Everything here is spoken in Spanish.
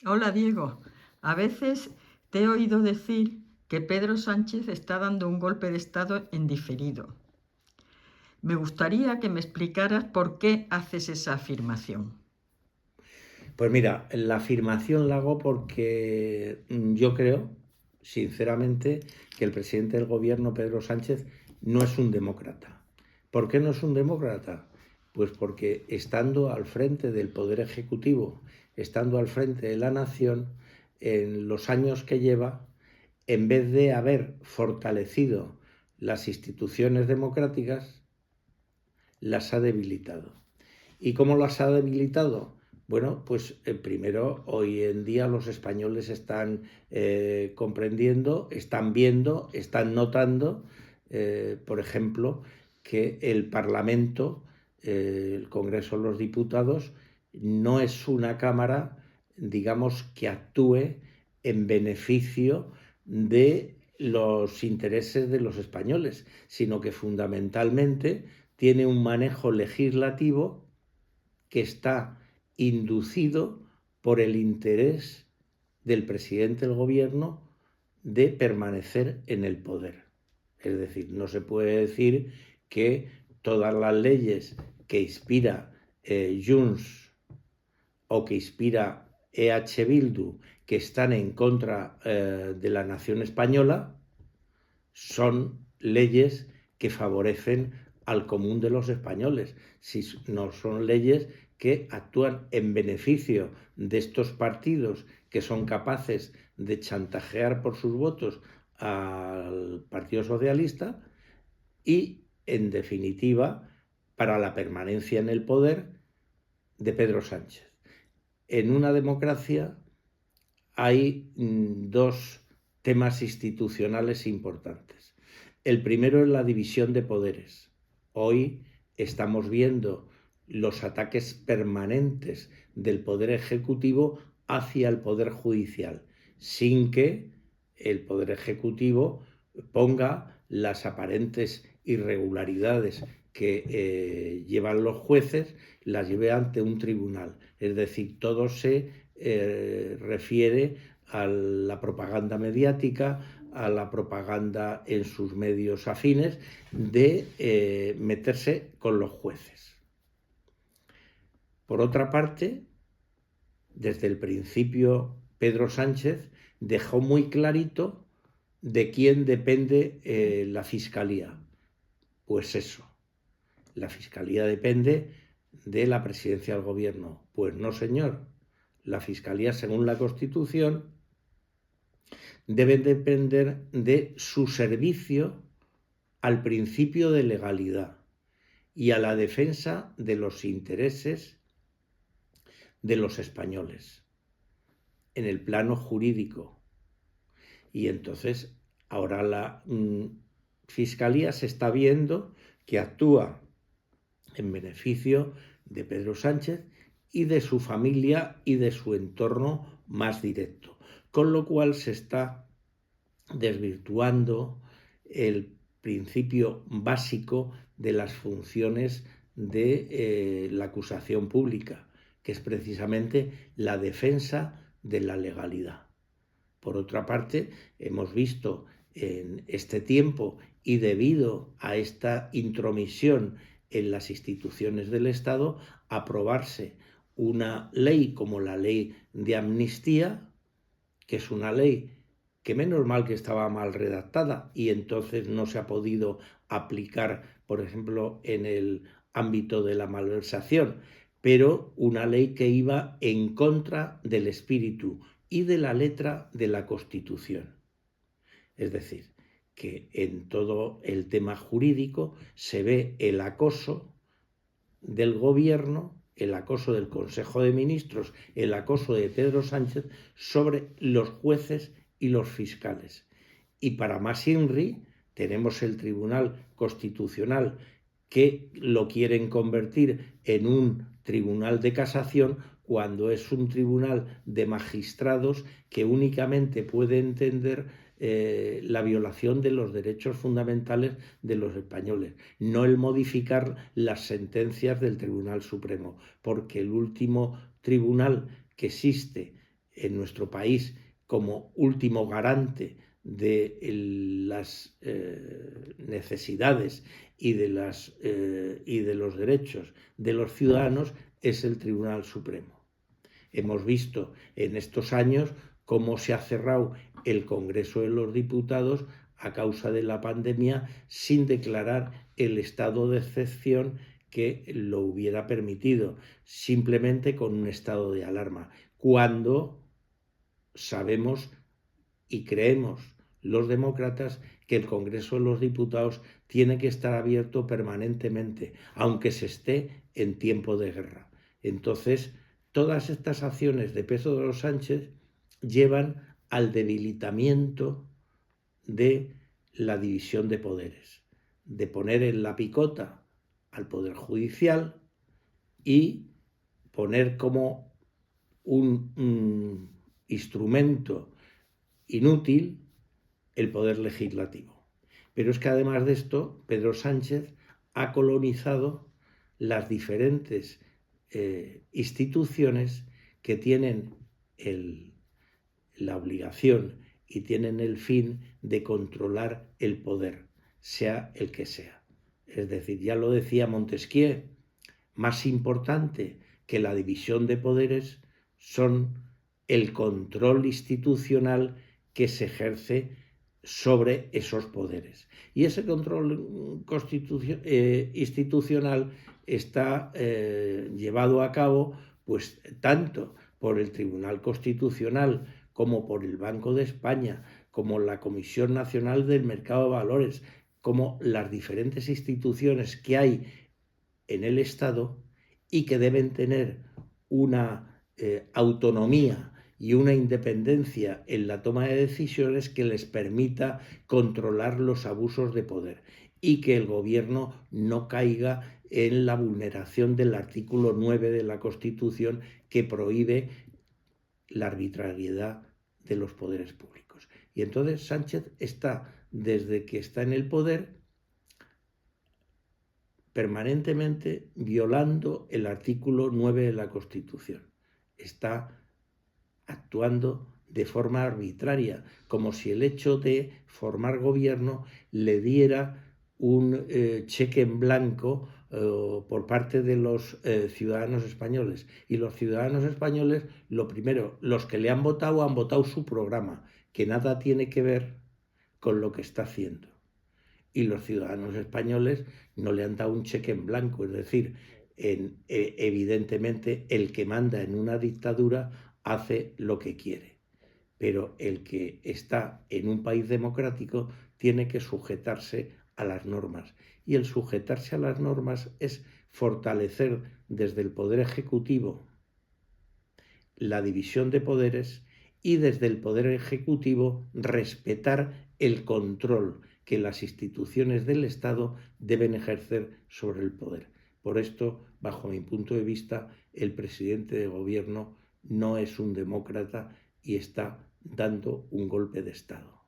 Hola Diego, a veces te he oído decir que Pedro Sánchez está dando un golpe de Estado en diferido. Me gustaría que me explicaras por qué haces esa afirmación. Pues mira, la afirmación la hago porque yo creo, sinceramente, que el presidente del gobierno, Pedro Sánchez, no es un demócrata. ¿Por qué no es un demócrata? Pues porque estando al frente del Poder Ejecutivo, estando al frente de la nación, en los años que lleva, en vez de haber fortalecido las instituciones democráticas, las ha debilitado. ¿Y cómo las ha debilitado? Bueno, pues primero, hoy en día los españoles están comprendiendo, están viendo, están notando, por ejemplo, que el Parlamento, el Congreso de los Diputados, no es una Cámara, digamos, que actúe en beneficio de los intereses de los españoles, sino que fundamentalmente tiene un manejo legislativo que está inducido por el interés del presidente del gobierno de permanecer en el poder. Es decir, no se puede decir que todas las leyes que inspira Junts o que inspira EH Bildu, que están en contra de la nación española, son leyes que favorecen al común de los españoles, si no son leyes que actúan en beneficio de estos partidos que son capaces de chantajear por sus votos al Partido Socialista y, en definitiva, para la permanencia en el poder de Pedro Sánchez. En una democracia hay dos temas institucionales importantes. El primero es la división de poderes. Hoy estamos viendo los ataques permanentes del Poder Ejecutivo hacia el Poder Judicial, sin que el Poder Ejecutivo ponga las aparentes irregularidades que llevan los jueces, las lleve ante un tribunal. Es decir, todo se refiere a la propaganda mediática, a la propaganda en sus medios afines, de meterse con los jueces. Por otra parte, desde el principio, Pedro Sánchez dejó muy clarito de quién depende la Fiscalía. Pues eso, la Fiscalía depende de la presidencia del gobierno. Pues no, señor. La Fiscalía, según la Constitución, debe depender de su servicio al principio de legalidad y a la defensa de los intereses de los españoles en el plano jurídico. Y entonces ahora la Fiscalía se está viendo que actúa en beneficio de Pedro Sánchez y de su familia y de su entorno más directo, con lo cual se está desvirtuando el principio básico de las funciones de la acusación pública, que es precisamente la defensa de la legalidad. Por otra parte, hemos visto en este tiempo y debido a esta intromisión en las instituciones del Estado, aprobarse una ley como la ley de amnistía, que es una ley que menos mal que estaba mal redactada y entonces no se ha podido aplicar, por ejemplo, en el ámbito de la malversación, pero una ley que iba en contra del espíritu y de la letra de la Constitución. Es decir, que en todo el tema jurídico se ve el acoso del gobierno, el acoso del Consejo de Ministros, el acoso de Pedro Sánchez sobre los jueces y los fiscales. Y para más INRI tenemos el Tribunal Constitucional que lo quieren convertir en un tribunal de casación cuando es un tribunal de magistrados que únicamente puede entender la violación de los derechos fundamentales de los españoles, no el modificar las sentencias del Tribunal Supremo, porque el último tribunal que existe en nuestro país como último garante de las necesidades y de los derechos de los ciudadanos es el Tribunal Supremo. Hemos visto en estos años cómo se ha cerrado el Congreso de los Diputados a causa de la pandemia sin declarar el estado de excepción que lo hubiera permitido, simplemente con un estado de alarma, cuando sabemos y creemos los demócratas que el Congreso de los Diputados tiene que estar abierto permanentemente, aunque se esté en tiempo de guerra. Entonces, todas estas acciones de Pedro Sánchez llevan al debilitamiento de la división de poderes, de poner en la picota al Poder Judicial y poner como un instrumento inútil el Poder Legislativo. Pero es que además de esto, Pedro Sánchez ha colonizado las diferentes instituciones que tienen la obligación y tienen el fin de controlar el poder, sea el que sea. Es decir, ya lo decía Montesquieu, más importante que la división de poderes son el control institucional que se ejerce sobre esos poderes. Y ese control institucional está llevado a cabo pues tanto por el Tribunal Constitucional como por el Banco de España, como la Comisión Nacional del Mercado de Valores, como las diferentes instituciones que hay en el Estado y que deben tener una autonomía y una independencia en la toma de decisiones que les permita controlar los abusos de poder y que el gobierno no caiga en la vulneración del artículo 9 de la Constitución que prohíbe la arbitrariedad de los poderes públicos. Y entonces Sánchez está, desde que está en el poder, permanentemente violando el artículo 9 de la Constitución. Está actuando de forma arbitraria, como si el hecho de formar gobierno le diera un cheque en blanco por parte de los ciudadanos españoles. Y los ciudadanos españoles, lo primero, los que le han votado su programa, que nada tiene que ver con lo que está haciendo. Y los ciudadanos españoles no le han dado un cheque en blanco, es decir, evidentemente el que manda en una dictadura hace lo que quiere, pero el que está en un país democrático tiene que sujetarse a las normas, y el sujetarse a las normas es fortalecer desde el Poder Ejecutivo la división de poderes y desde el Poder Ejecutivo respetar el control que las instituciones del Estado deben ejercer sobre el poder. Por esto, bajo mi punto de vista, el presidente de gobierno no es un demócrata y está dando un golpe de Estado.